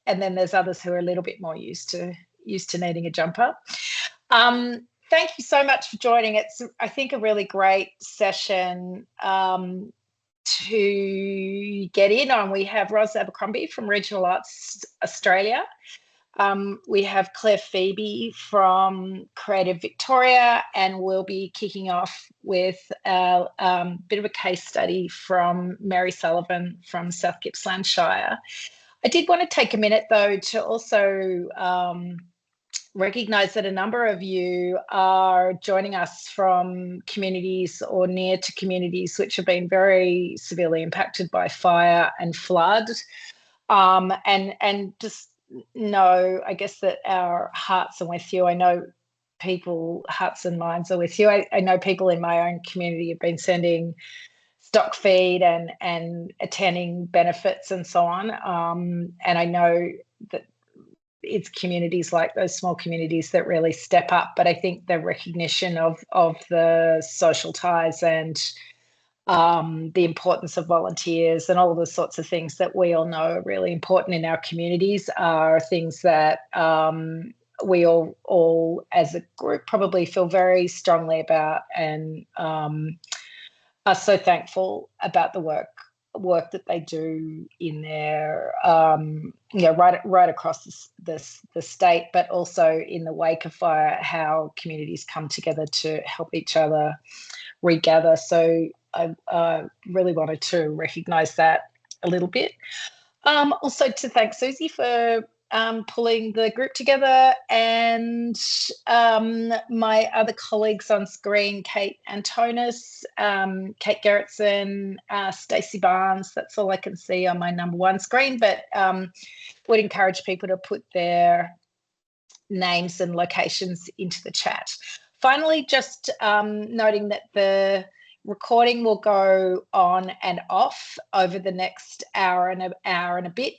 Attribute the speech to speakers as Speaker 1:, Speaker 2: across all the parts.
Speaker 1: and then there's others who are a little bit more used to needing a jumper. Thank you so much for joining. It's, I think, a really great session to get in on. We have Ros Abercrombie from Regional Arts Australia. We have Claire Phoebe from Creative Victoria, and we'll be kicking off with a bit of a case study from Mary Sullivan from South Gippsland Shire. I did want to take a minute, though, to also recognise that a number of you are joining us from communities or near to communities which have been very severely impacted by fire and flood, and just know, I guess, that our hearts are with you. I know people, hearts and minds are with you. I know people in my own community have been sending stock feed and attending benefits and so on, and I know that it's communities like those small communities that really step up. But I think the recognition of the social ties and the importance of volunteers and all the sorts of things that we all know are really important in our communities are things that we all as a group probably feel very strongly about, and are so thankful about the work that they do in their right across the state, but also in the wake of fire, how communities come together to help each other regather. So I really wanted to recognise that a little bit. Also to thank Susie for pulling the group together, and my other colleagues on screen, Kate Antonis, Kate Gerritsen, Stacey Barnes. That's all I can see on my number one screen, but would encourage people to put their names and locations into the chat. Finally, just noting that the recording will go on and off over the next hour and a bit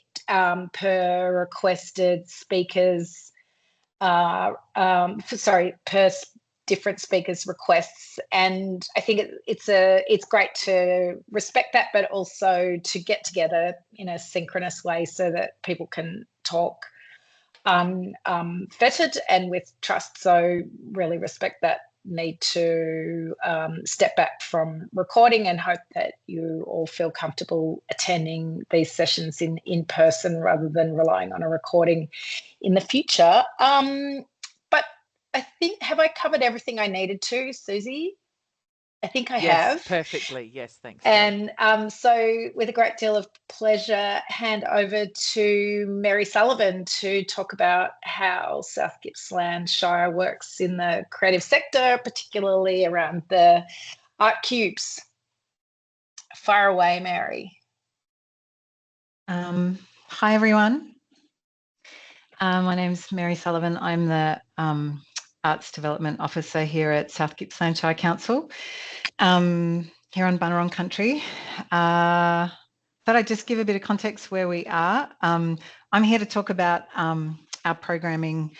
Speaker 1: per requested speakers, per different speakers' requests. And I think it's great to respect that, but also to get together in a synchronous way so that people can talk unfettered and with trust. So really respect that need to step back from recording, and hope that you all feel comfortable attending these sessions in person rather than relying on a recording in the future. But I think, have I covered everything I needed to, Susie? I think I have.
Speaker 2: Perfectly. Yes, thanks.
Speaker 1: And so with a great deal of pleasure, hand over to Mary Sullivan to talk about how South Gippsland Shire works in the creative sector, particularly around the art cubes. Fire away, Mary.
Speaker 3: Hi, everyone. My name's Mary Sullivan. I'm the Arts Development Officer here at South Gippsland Shire Council, here on Bunurong country. Thought I'd just give a bit of context where we are. I'm here to talk about our programming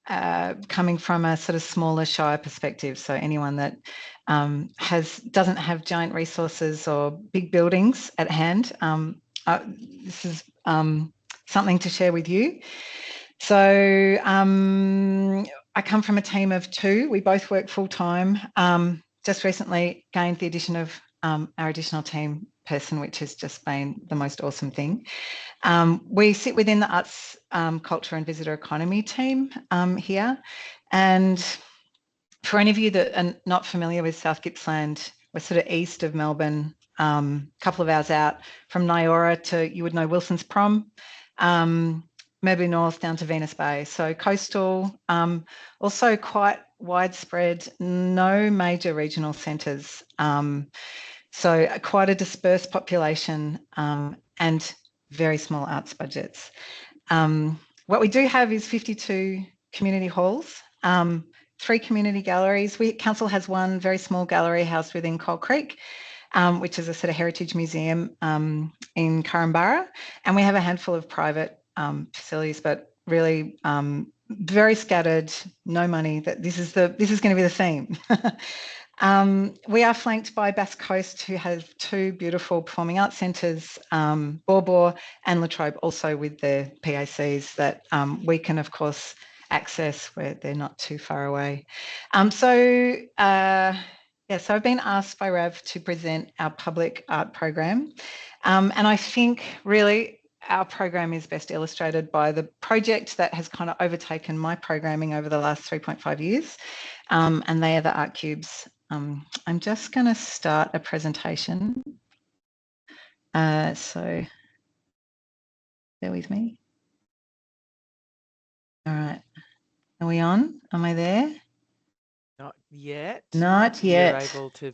Speaker 3: coming from a sort of smaller Shire perspective. So anyone that doesn't have giant resources or big buildings at hand, this is something to share with you. So I come from a team of two. We both work full time. Just recently gained the addition of our additional team person, which has just been the most awesome thing. We sit within the Arts, Culture and Visitor Economy team here. And for any of you that are not familiar with South Gippsland, we're sort of east of Melbourne, a couple of hours out from Nyora to, you would know, Wilson's Prom, Melbourne North down to Venus Bay. So coastal, also quite widespread, no major regional centres. So quite a dispersed population and very small arts budgets. What we do have is 52 community halls, 3 community galleries. Council has one very small gallery housed within Coal Creek, which is a sort of heritage museum in Korumburra. And we have a handful of private facilities, but really very scattered, no money. That this is going to be the theme. We are flanked by Bass Coast, who have 2 beautiful performing arts centres, Bawbaw and Latrobe, also with their PACs that we can, of course, access where they're not too far away. So I've been asked by Rav to present our public art program. And I think really our program is best illustrated by the project that has kind of overtaken my programming over the last 3.5 years. And they are the art cubes. I'm just going to start a presentation. So bear with me. All right. Are we on? Am I there?
Speaker 2: Not yet.
Speaker 3: Not yet.
Speaker 2: You're able to.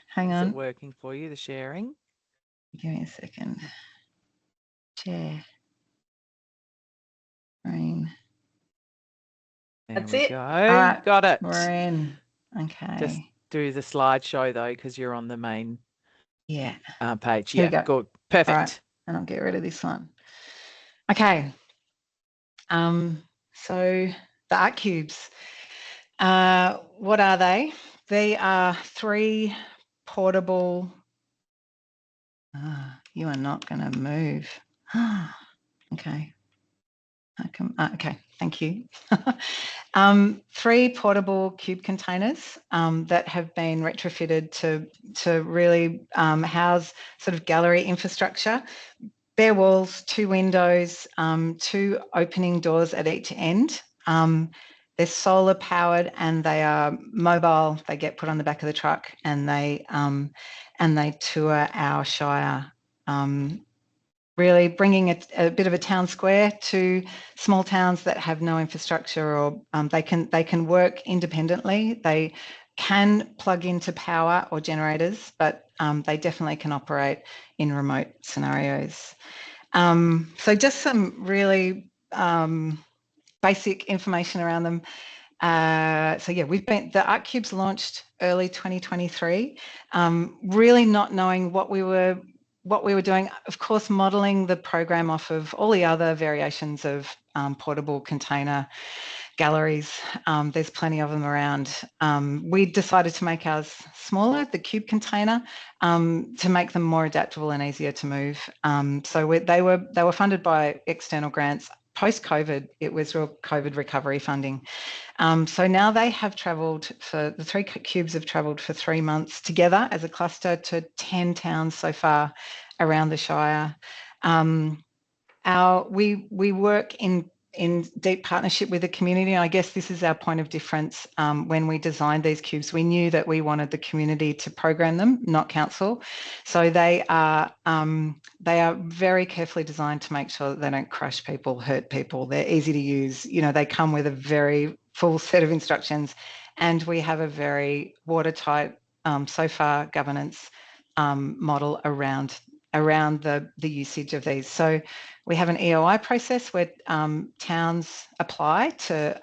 Speaker 3: Hang on.
Speaker 2: Is it working for you, the sharing?
Speaker 3: Give me a second. Share. Screen.
Speaker 1: That's
Speaker 2: There we
Speaker 1: it.
Speaker 2: go.
Speaker 3: Right,
Speaker 2: got it.
Speaker 3: We're in. Okay.
Speaker 2: Just do the slideshow though, because you're on the main page.
Speaker 3: Here we go.
Speaker 2: Good. Perfect.
Speaker 3: All right. And I'll get rid of this one. Okay. So the art cubes. What are they? They are 3 portable. You are not going to move. Okay. Okay, thank you. 3 portable cube containers that have been retrofitted to really house sort of gallery infrastructure. Bare walls, 2 windows, 2 opening doors at each end. They're solar powered and they are mobile. They get put on the back of the truck and they tour our Shire. Really bringing a bit of a town square to small towns that have no infrastructure, or they can work independently. They can plug into power or generators, but they definitely can operate in remote scenarios. So just some really basic information around them. The art cubes launched early 2023, really not knowing what we were doing, of course, modelling the program off of all the other variations of portable container galleries. There's plenty of them around. We decided to make ours smaller, the cube container, to make them more adaptable and easier to move. They were funded by external grants. Post-COVID, it was real COVID recovery funding. So now they have travelled the 3 cubes have travelled for 3 months together as a cluster to 10 towns so far around the Shire. We work in deep partnership with the community. I guess this is our point of difference. When we designed these cubes, we knew that we wanted the community to program them, not council. So they are very carefully designed to make sure that they don't crush people, hurt people. They're easy to use. You know, they come with a very full set of instructions, and we have a very watertight, so far, governance model around the usage of these. So we have an EOI process where towns apply to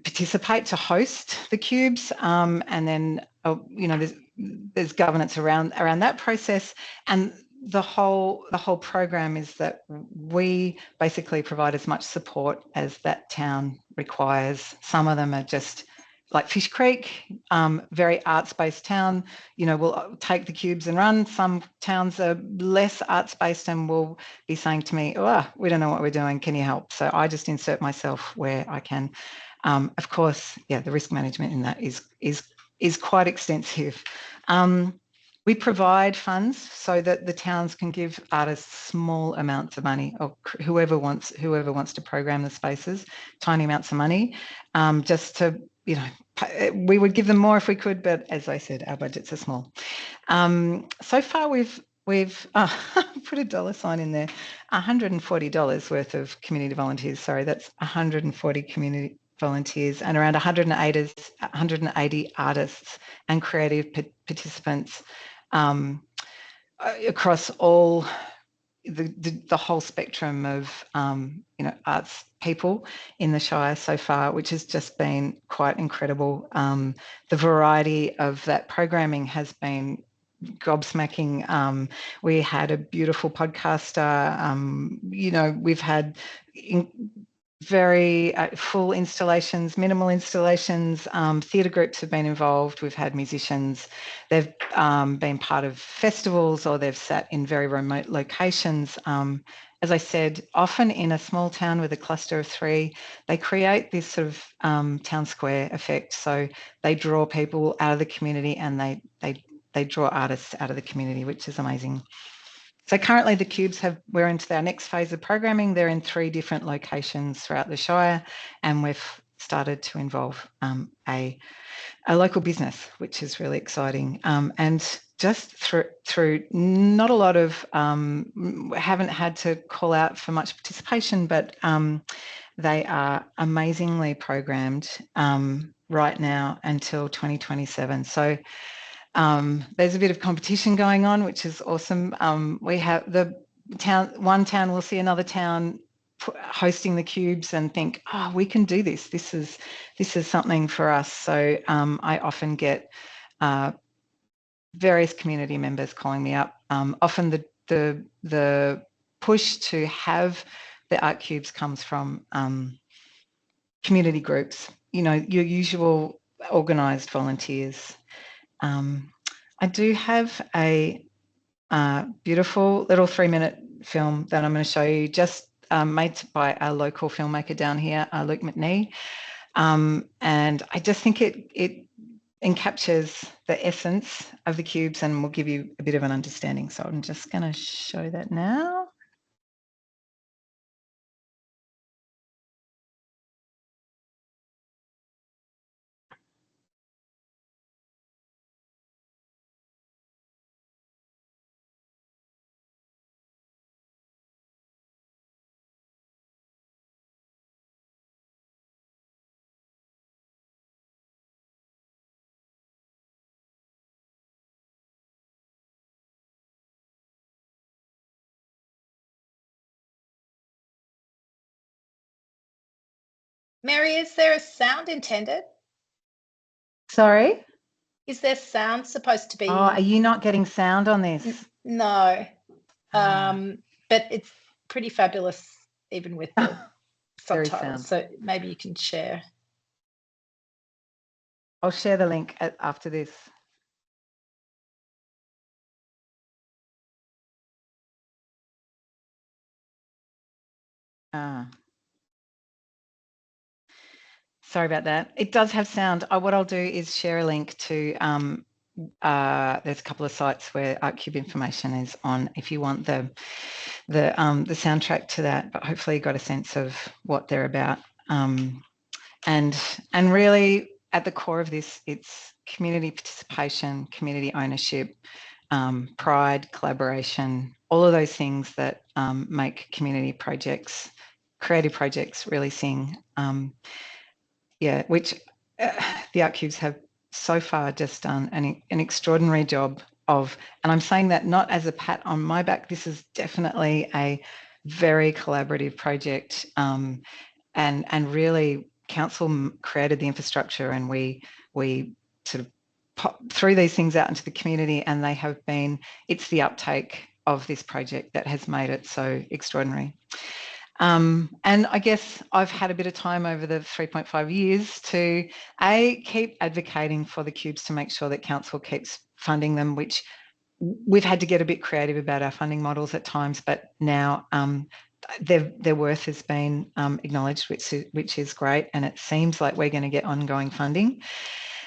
Speaker 3: participate, to host the cubes, and then there's governance around that process. And the whole program is that we basically provide as much support as that town requires. Some of them are just like Fish Creek, very arts-based town, will take the cubes and run. Some towns are less arts-based and will be saying to me, we don't know what we're doing, can you help? So I just insert myself where I can. Of course, the risk management in that is quite extensive. We provide funds so that the towns can give artists small amounts of money, or whoever wants to program the spaces, tiny amounts of money, just to, we would give them more if we could, but as I said, our budgets are small. So far we've put a dollar sign in there, $140 worth of community volunteers. Sorry, that's 140 community volunteers and around 180 artists and creative participants across all the whole spectrum of arts people in the Shire so far, which has just been quite incredible. The variety of that programming has been gobsmacking. We had a beautiful podcaster. We've had very full installations, minimal installations. Theatre groups have been involved. We've had musicians. They've been part of festivals, or they've sat in very remote locations. As I said, often in a small town with a cluster of 3, they create this sort of town square effect. So they draw people out of the community, and they draw artists out of the community, which is amazing. So currently the Cubes we're into our next phase of programming. They're in 3 different locations throughout the Shire, and we've started to involve a local business, which is really exciting. And just through not a lot of, haven't had to call out for much participation, but they are amazingly programmed right now until 2027. So there's a bit of competition going on, which is awesome. We have one town will see another town hosting the Cubes and think, oh, we can do this. This is something for us. So I often get various community members calling me up. Often the push to have the art cubes comes from community groups, your usual organised volunteers. I do have a beautiful little 3-minute film that I'm going to show you, just made by a local filmmaker down here, Luke McNee. And I just think it encaptures the essence of the Cubes and will give you a bit of an understanding. So I'm just going to show that now.
Speaker 1: Mary, is there a sound intended?
Speaker 3: Sorry?
Speaker 1: Is there sound supposed to be?
Speaker 3: Oh, are you not getting sound on this?
Speaker 1: No. But it's pretty fabulous, even with the subtitles. So maybe you can share.
Speaker 3: I'll share the link after this. Sorry about that. It does have sound. What I'll do is share a link to, there's a couple of sites where ArtCube information is on if you want the soundtrack to that, but hopefully you got a sense of what they're about. And really at the core of this, it's community participation, community ownership, pride, collaboration, all of those things that make community projects, creative projects really sing. Which the ArtCubes have so far just done an extraordinary job of, and I'm saying that not as a pat on my back, this is definitely a very collaborative project, and really council created the infrastructure, and we sort of threw these things out into the community, and they have been, it's the uptake of this project that has made it so extraordinary. And I guess I've had a bit of time over the 3.5 years to keep advocating for the Cubes to make sure that council keeps funding them, which we've had to get a bit creative about our funding models at times, but now their worth has been acknowledged, which is great, and it seems like we're going to get ongoing funding.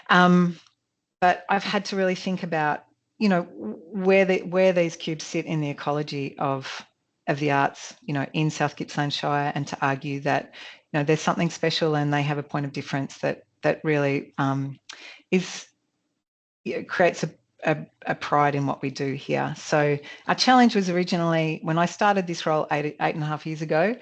Speaker 3: But I've had to really think about, where these Cubes sit in the ecology of the arts, in South Gippsland Shire, and to argue that, there's something special and they have a point of difference that really creates a pride in what we do here. So our challenge was originally, when I started this role 8.5 years ago,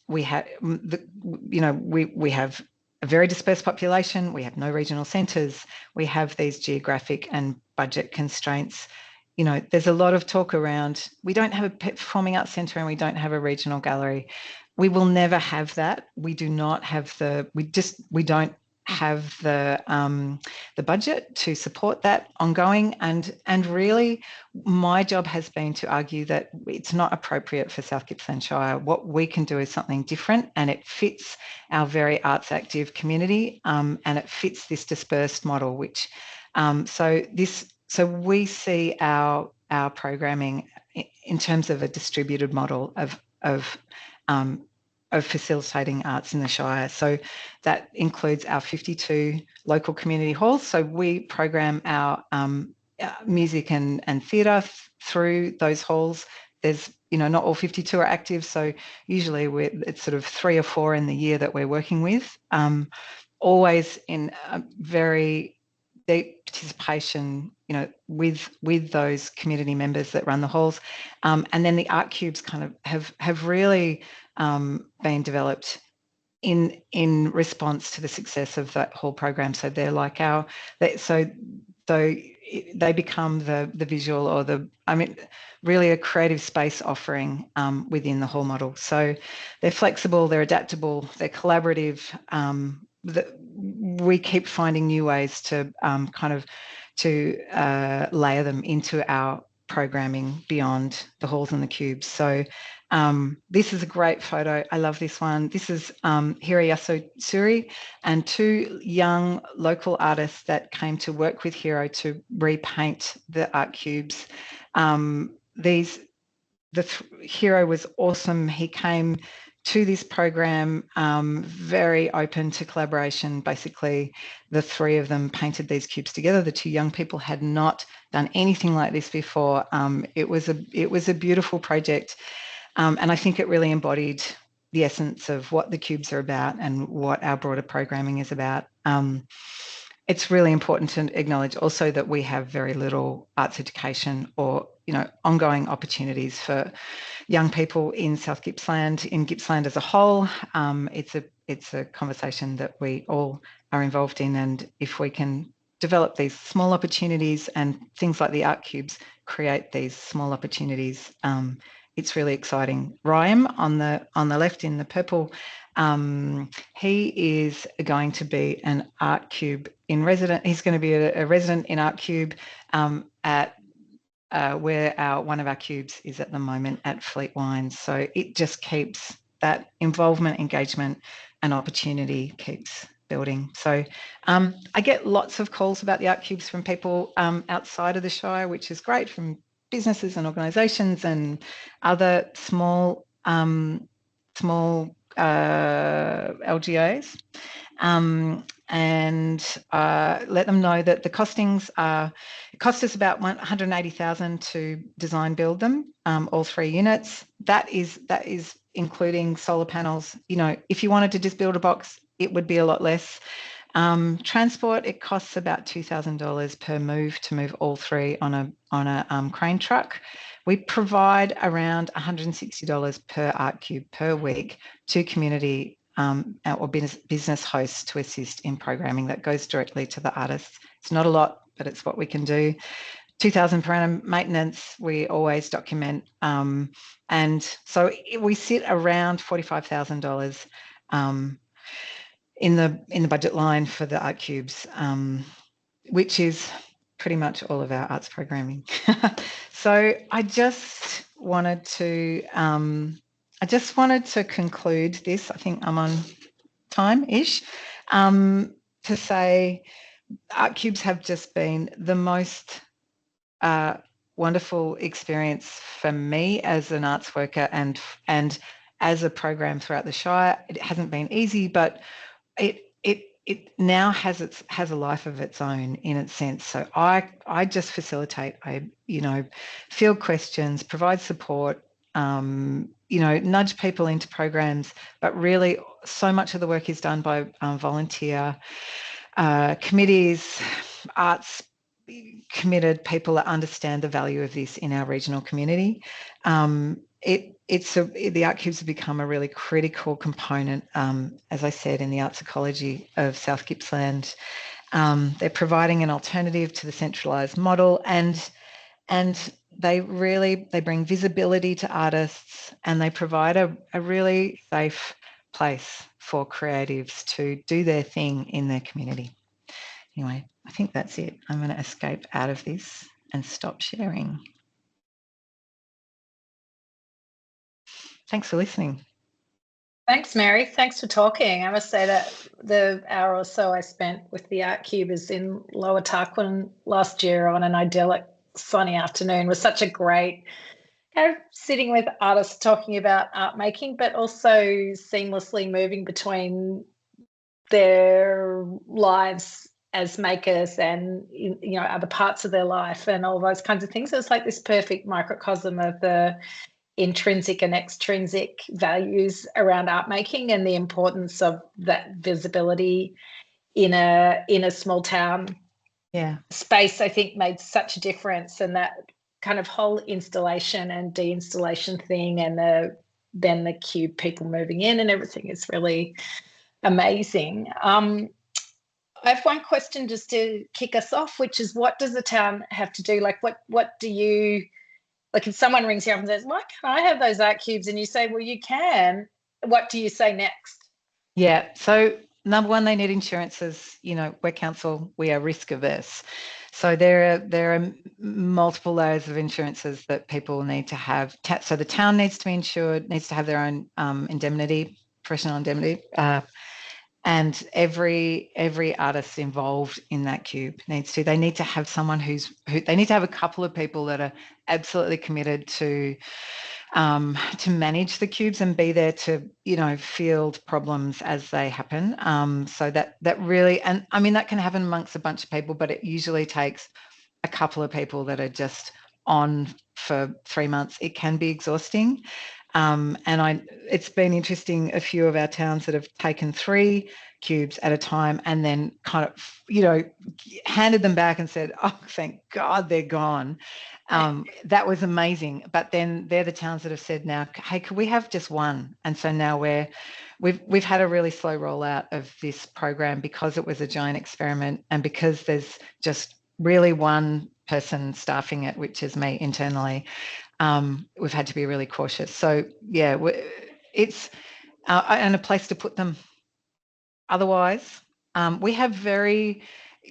Speaker 3: we had, we have a very dispersed population. We have no regional centres. We have these geographic and budget constraints. There's a lot of talk around, we don't have a performing arts centre and we don't have a regional gallery. We will never have that. We do not have we don't have the budget to support that ongoing, and really my job has been to argue that it's not appropriate for South Gippsland Shire. What we can do is something different, and it fits our very arts active community, and it fits this dispersed model, which so we see our programming in terms of a distributed model of facilitating arts in the Shire. So that includes our 52 local community halls. So we program our music and theatre through those halls. There's, not all 52 are active, so usually it's sort of 3 or 4 in the year that we're working with, always in a very deep participation, with those community members that run the halls. And then the art cubes kind of have really been developed in response to the success of that whole program. So they're like they become the visual, or really a creative space offering within the hall model. So they're flexible, they're adaptable, they're collaborative. We keep finding new ways to layer them into our programming beyond the halls and the cubes. So this is a great photo. I love this one. This is Hirayasu Suri and 2 young local artists that came to work with Hiro to repaint the art cubes. Hiro was awesome. He came to this program very open to collaboration. Basically, the 3 of them painted these cubes together. The 2 young people had not done anything like this before. It was a beautiful project, and I think it really embodied the essence of what the cubes are about and what our broader programming is about. It's really important to acknowledge also that we have very little arts education or ongoing opportunities for young people in South Gippsland, in Gippsland as a whole. It's a conversation that we all are involved in, and if we can develop these small opportunities and things like the art cubes create these small opportunities, it's really exciting. Ryan on the left in the purple, he is going to be an art cube in resident. He's going to be a resident in art cube at where one of our cubes is at the moment at Fleet Wines. So it just keeps that involvement, engagement, and opportunity keeps building. So I get lots of calls about the art cubes from people outside of the Shire, which is great, from businesses and organisations and other small LGAs, and let them know that the costings are, it cost us about $180,000 to design build them, all 3 units. That is including solar panels. If you wanted to just build a box, it would be a lot less. Transport, it costs about $2,000 per move to move all 3 on a crane truck. We provide around $160 per art cube per week to community or business hosts to assist in programming that goes directly to the artists. It's not a lot, but it's what we can do. $2,000 per annum maintenance, we always document. And so we sit around $45,000 in the budget line for the art cubes, which is pretty much all of our arts programming. So I just wanted to conclude this. I think I'm on time-ish, to say art cubes have just been the most wonderful experience for me as an arts worker and as a program throughout the Shire. It hasn't been easy, but it now has a life of its own in its sense. So I just facilitate. I field questions, provide support, nudge people into programs, but really so much of the work is done by volunteer committees, arts committed people that understand the value of this in our regional community. The art cubes have become a really critical component, as I said, in the arts ecology of South Gippsland. They're providing an alternative to the centralised model, and they bring visibility to artists, and they provide a really safe place for creatives to do their thing in their community. Anyway, I think that's it. I'm going to escape out of this and stop sharing. Thanks for listening.
Speaker 1: Thanks, Mary. Thanks for talking. I must say that the hour or so I spent with the art cubers in Lower Tarquin last year on an idyllic sunny afternoon was such a great kind of sitting with artists talking about art making, but also seamlessly moving between their lives as makers and, you know, other parts of their life and all those kinds of things. It's like this perfect microcosm of the intrinsic and extrinsic values around art making and the importance of that visibility in a small town space, I think, made such a difference. And that kind of whole installation and de-installation thing and then the cube people moving in and everything is really amazing. I have one question just to kick us off, which is, what does the town have to do? Like, what do you, like, if someone rings you up and says, why can't I have those art cubes? And you say, well, you can. What do you say next?
Speaker 3: Yeah. So number one, they need insurances. You know, we're council, we are risk averse. So there are multiple layers of insurances that people need to have. So the town needs to be insured, needs to have their own indemnity, professional indemnity. And every artist involved in that cube needs to. They need to have someone they need to have a couple of people that are absolutely committed to manage the cubes and be there to, you know, field problems as they happen. So that really, and I mean, that can happen amongst a bunch of people, but it usually takes a couple of people that are just on for 3 months. It can be exhausting. It's been interesting, a few of our towns that have taken 3 cubes at a time and then kind of, you know, handed them back and said, oh, thank God they're gone. That was amazing. But then they're the towns that have said now, hey, could we have just 1? And so now we've had a really slow rollout of this program because it was a giant experiment and because there's just really one person staffing it, which is me internally. We've had to be really cautious. So yeah, it's and a place to put them. Otherwise, we have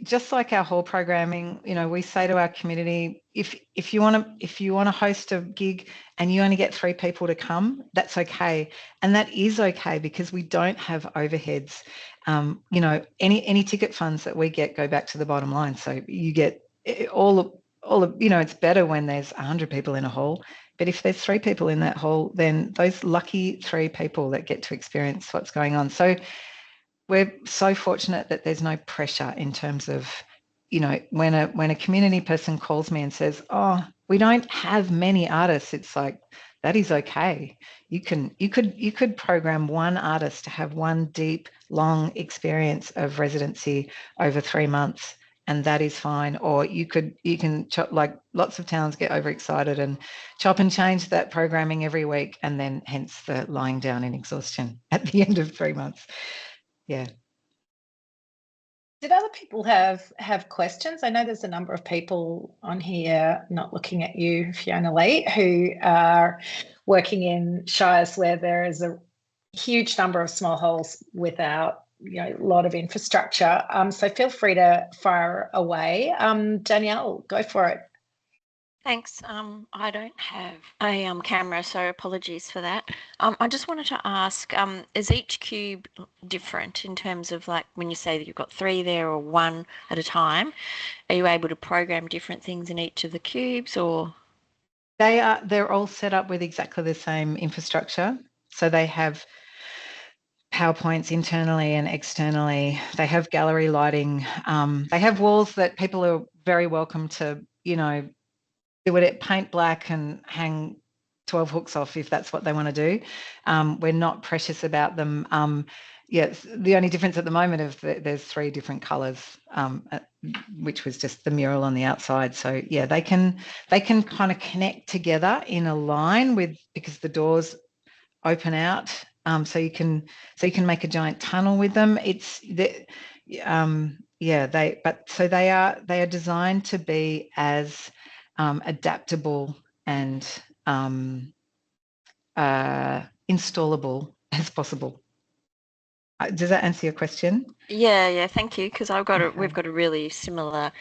Speaker 3: just like our hall programming, you know, we say to our community, if you want to host a gig and you only get 3 people to come, that's okay, and that is okay because we don't have overheads. You know, any ticket funds that we get go back to the bottom line. So you get all of, you know, it's better when there's 100 people in a hall, but if there's 3 people in that hall, then those lucky 3 people that get to experience what's going on. So we're so fortunate that there's no pressure in terms of, you know, when a community person calls me and says, oh, we don't have many artists, it's like, that is okay. You could program 1 artist to have 1 deep, long experience of residency over 3 months, and that is fine. Or you can chop, like lots of towns get overexcited and chop and change that programming every week, and then hence the lying down in exhaustion at the end of 3 months. Yeah.
Speaker 1: Did other people have questions? I know there's a number of people on here, not looking at you, Fiona Lee, who are working in shires where there is a huge number of small holes without, you know, a lot of infrastructure. So feel free to fire away. Danielle, go for it.
Speaker 4: Thanks. I don't have a camera, so apologies for that. I just wanted to ask, is each cube different in terms of, like, when you say that you've got 3 there or 1 at a time, are you able to program different things in each of the cubes, or?
Speaker 3: They're all set up with exactly the same infrastructure. So they have PowerPoints internally and externally. They have gallery lighting. They have walls that people are very welcome to, you know, do it, paint black and hang 12 hooks off if that's what they want to do. We're not precious about them. Yes, the only difference at the moment is that there's 3 different colours, which was just the mural on the outside. So yeah, they can kind of connect together in a line because the doors open out. So you can make a giant tunnel with them. They are designed to be as adaptable and installable as possible. Does that answer your question?
Speaker 4: Yeah, thank you. Because we've
Speaker 3: Okay.
Speaker 4: got a really similar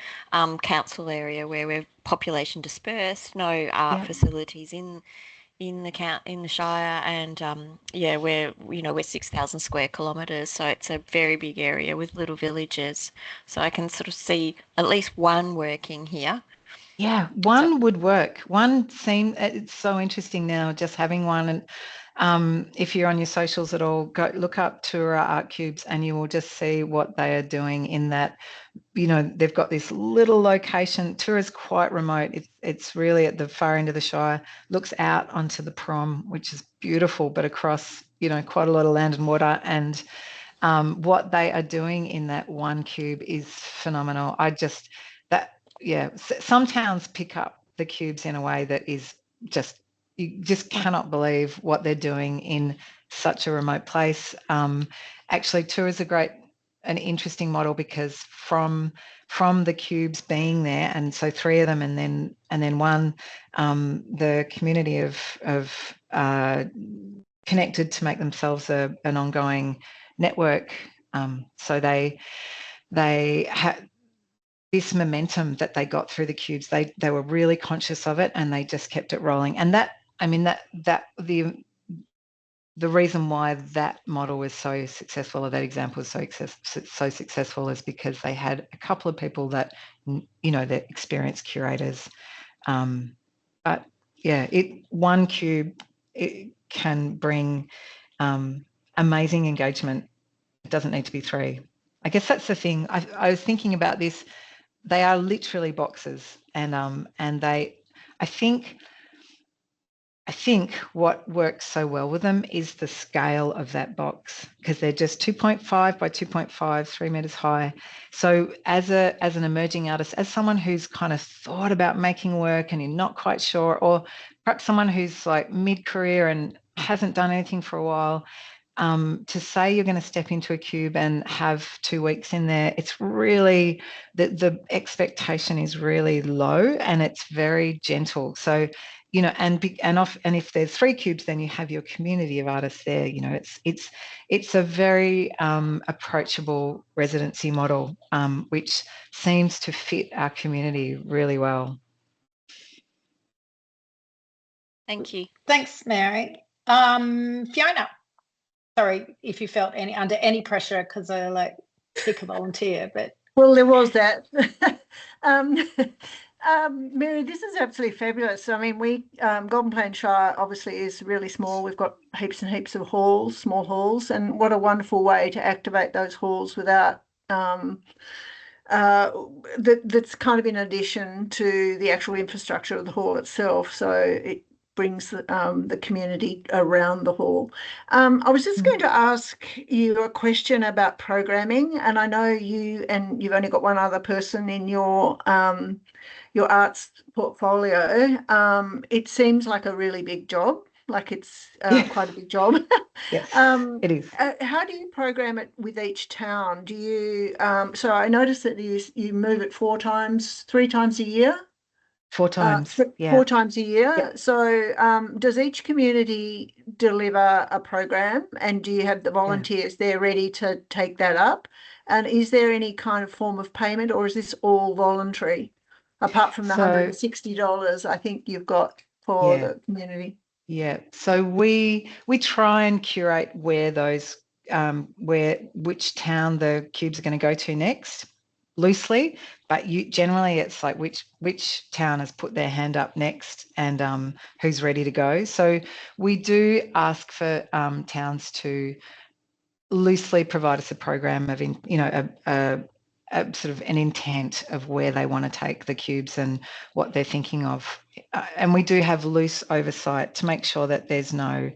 Speaker 4: council area where we're population dispersed, no art
Speaker 3: Yeah.
Speaker 4: facilities in the Shire, and we're 6,000 square kilometres, so it's a very big area with little villages. So I can sort of see at least one working here.
Speaker 3: Yeah,
Speaker 4: So
Speaker 3: one would work. It's so interesting now just having one. And if you're on your socials at all, go look up Tour Art Cubes and you will just see what they are doing in that. They've got this little location. Tour is quite remote. It's really at the far end of the Shire, looks out onto the Prom, which is beautiful, but across, quite a lot of land and water. And what they are doing in that one cube is phenomenal. Some towns pick up the cubes in a way that is you just cannot believe what they're doing in such a remote place. Actually, Tour is an interesting model because from the cubes being there, and so 3 of them, and then one, the community of connected to make themselves an ongoing network. So they had this momentum that they got through the cubes. They were really conscious of it, and they just kept it rolling. And the reason why that model was so successful, or that example was so successful, is because they had a couple of people that that experienced curators. But yeah, one cube, it can bring amazing engagement. It doesn't need to be 3. I guess that's the thing. I was thinking about this. They are literally boxes, and I think what works so well with them is the scale of that box, because they're just 2.5 by 2.5, 3 meters high. So as an emerging artist, as someone who's kind of thought about making work and you're not quite sure, or perhaps someone who's like mid-career and hasn't done anything for a while, to say you're going to step into a cube and have 2 weeks in there, it's really, the expectation is really low and it's very gentle. So, and if there's 3 cubes, then you have your community of artists there. It's a very approachable residency model, which seems to fit our community really well.
Speaker 4: thank you.
Speaker 1: Thanks, Mary. Fiona, sorry if you felt under any pressure because I pick a volunteer, but
Speaker 5: well, there was that. Mary, this is absolutely fabulous. I mean, Golden Plains Shire obviously is really small. We've got heaps and heaps of halls, small halls, and what a wonderful way to activate those halls without that's kind of in addition to the actual infrastructure of the hall itself. So it brings the community around the hall. I was just going to ask you a question about programming, and I know you've only got one other person in your arts portfolio. It seems like a really big job. Like it's quite a big job.
Speaker 3: Yes, it is.
Speaker 5: How do you program it with each town? Do you? So I noticed that you move it 3 times a year.
Speaker 3: 4 times. Yeah.
Speaker 5: 4 times a year.
Speaker 3: Yep.
Speaker 5: So does each community deliver a program, and do you have the volunteers there ready to take that up? And is there any kind of form of payment, or is this all voluntary? Apart from the $160, I think you've got for the community.
Speaker 3: Yeah. So we try and curate where which town the cubes are going to go to next, loosely, but generally it's like which town has put their hand up next and who's ready to go. So we do ask for towns to loosely provide us a program of a sort of an intent of where they want to take the cubes and what they're thinking of. And we do have loose oversight to make sure that there's no,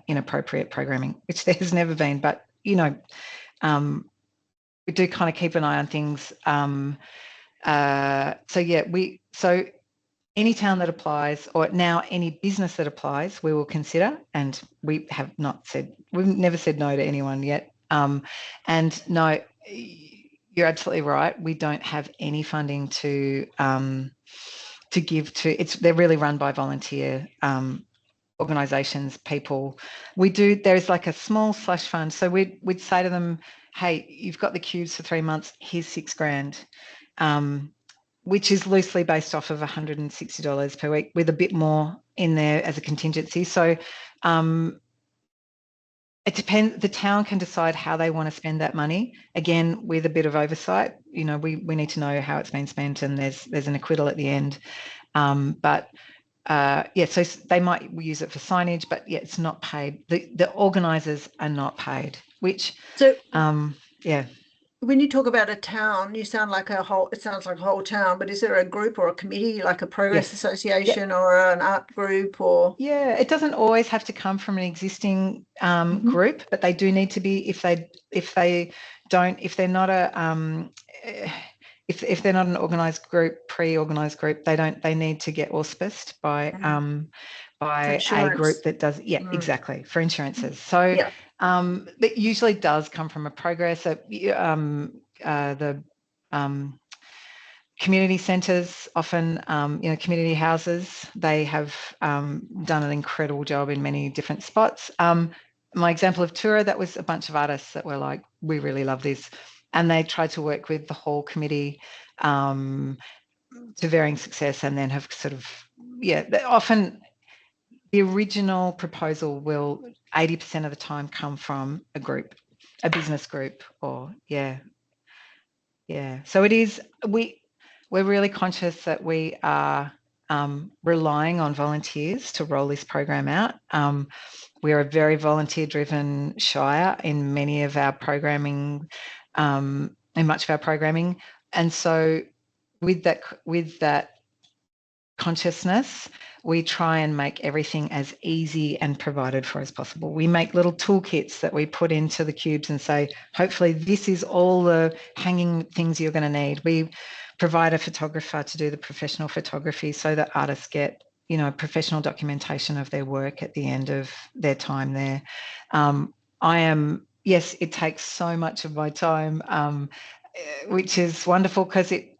Speaker 3: inappropriate programming, which there has never been. But, we do kind of keep an eye on things. So any town that applies, or now any business that applies, we will consider, and we've never said no to anyone yet. And no, you're absolutely right. We don't have any funding to give to. They're really run by volunteer organisations, people. There's like a small slush fund. So we'd say to them, hey, you've got the cubes for 3 months, here's $6,000, which is loosely based off of $160 per week with a bit more in there as a contingency. So it depends. The town can decide how they want to spend that money. Again, with a bit of oversight, we need to know how it's been spent, and there's an acquittal at the end. So they might use it for signage, but yeah, it's not paid. The organisers are not paid.
Speaker 5: When you talk about a town, it sounds like a whole town, but is there a group or a committee, like a progress association or an art group or?
Speaker 3: Yeah, it doesn't always have to come from an existing group, but they do need to be, if they're not an organised group, pre-organised group, they need to get auspiced by a group that does, exactly, for insurances. So it usually does come from a progress. The community centres, often, community houses, they have done an incredible job in many different spots. My example of Tura, that was a bunch of artists that were like, we really love this. And they tried to work with the whole committee to varying success, and then have sort of, often the original proposal will 80% of the time come from a group, a business group, or So it is, we're really conscious that we are relying on volunteers to roll this program out. We're a very volunteer-driven Shire in many of our programming, in much of our programming, and so with that consciousness, we try and make everything as easy and provided for as possible. We make little toolkits that we put into the cubes and say, hopefully this is all the hanging things you're going to need. We provide a photographer to do the professional photography so that artists get, professional documentation of their work at the end of their time there. It takes so much of my time, which is wonderful because it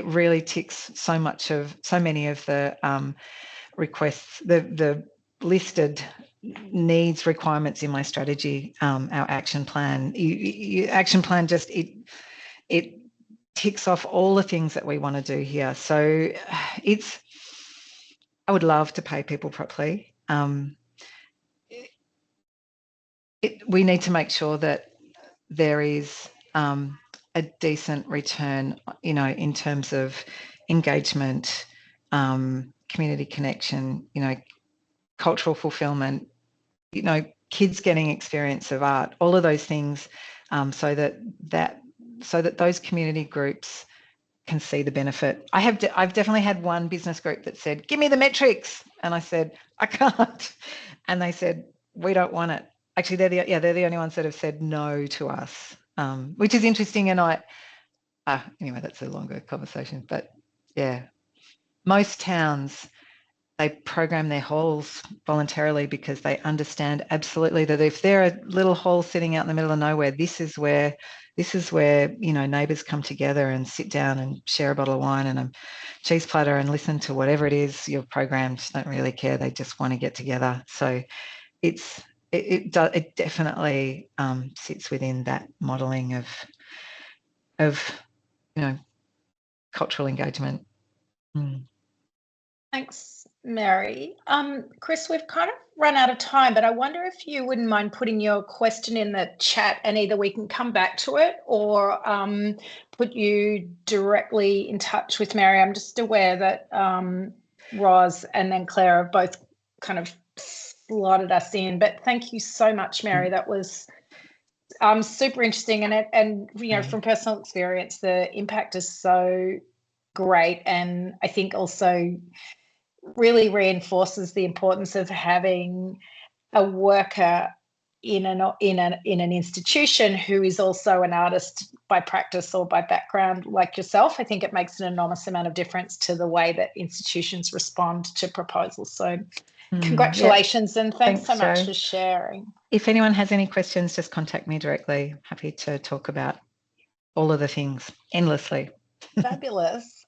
Speaker 3: really ticks so many of the requests, the listed needs, requirements in my strategy, our action plan. Action plan just it ticks off all the things that we want to do here. So I would love to pay people properly. We need to make sure that there is a decent return, in terms of engagement, community connection, cultural fulfillment, kids getting experience of art, all of those things, so that those community groups can see the benefit. I've definitely had one business group that said, give me the metrics. And I said, I can't. And they said, we don't want it. Actually, they're the only ones that have said no to us, which is interesting. And anyway, that's a longer conversation, but yeah, most towns, they program their halls voluntarily because they understand absolutely that if they're a little hall sitting out in the middle of nowhere, this is where neighbours come together and sit down and share a bottle of wine and a cheese platter and listen to whatever it is your programs don't really care. They just want to get together. So it definitely sits within that modelling of cultural engagement.
Speaker 1: Thanks, Mary. Chris, we've kind of run out of time, but I wonder if you wouldn't mind putting your question in the chat, and either we can come back to it or put you directly in touch with Mary. I'm just aware that Roz and then Claire have both kind of slotted us in, but thank you so much, Mary. That was super interesting, and from personal experience, the impact is so great, and I think also really reinforces the importance of having a worker in an institution who is also an artist by practice or by background like yourself. I think it makes an enormous amount of difference to the way that institutions respond to proposals. So congratulations, and thanks so much for sharing.
Speaker 3: If anyone has any questions, just contact me directly. Happy to talk about all of the things endlessly.
Speaker 1: Fabulous.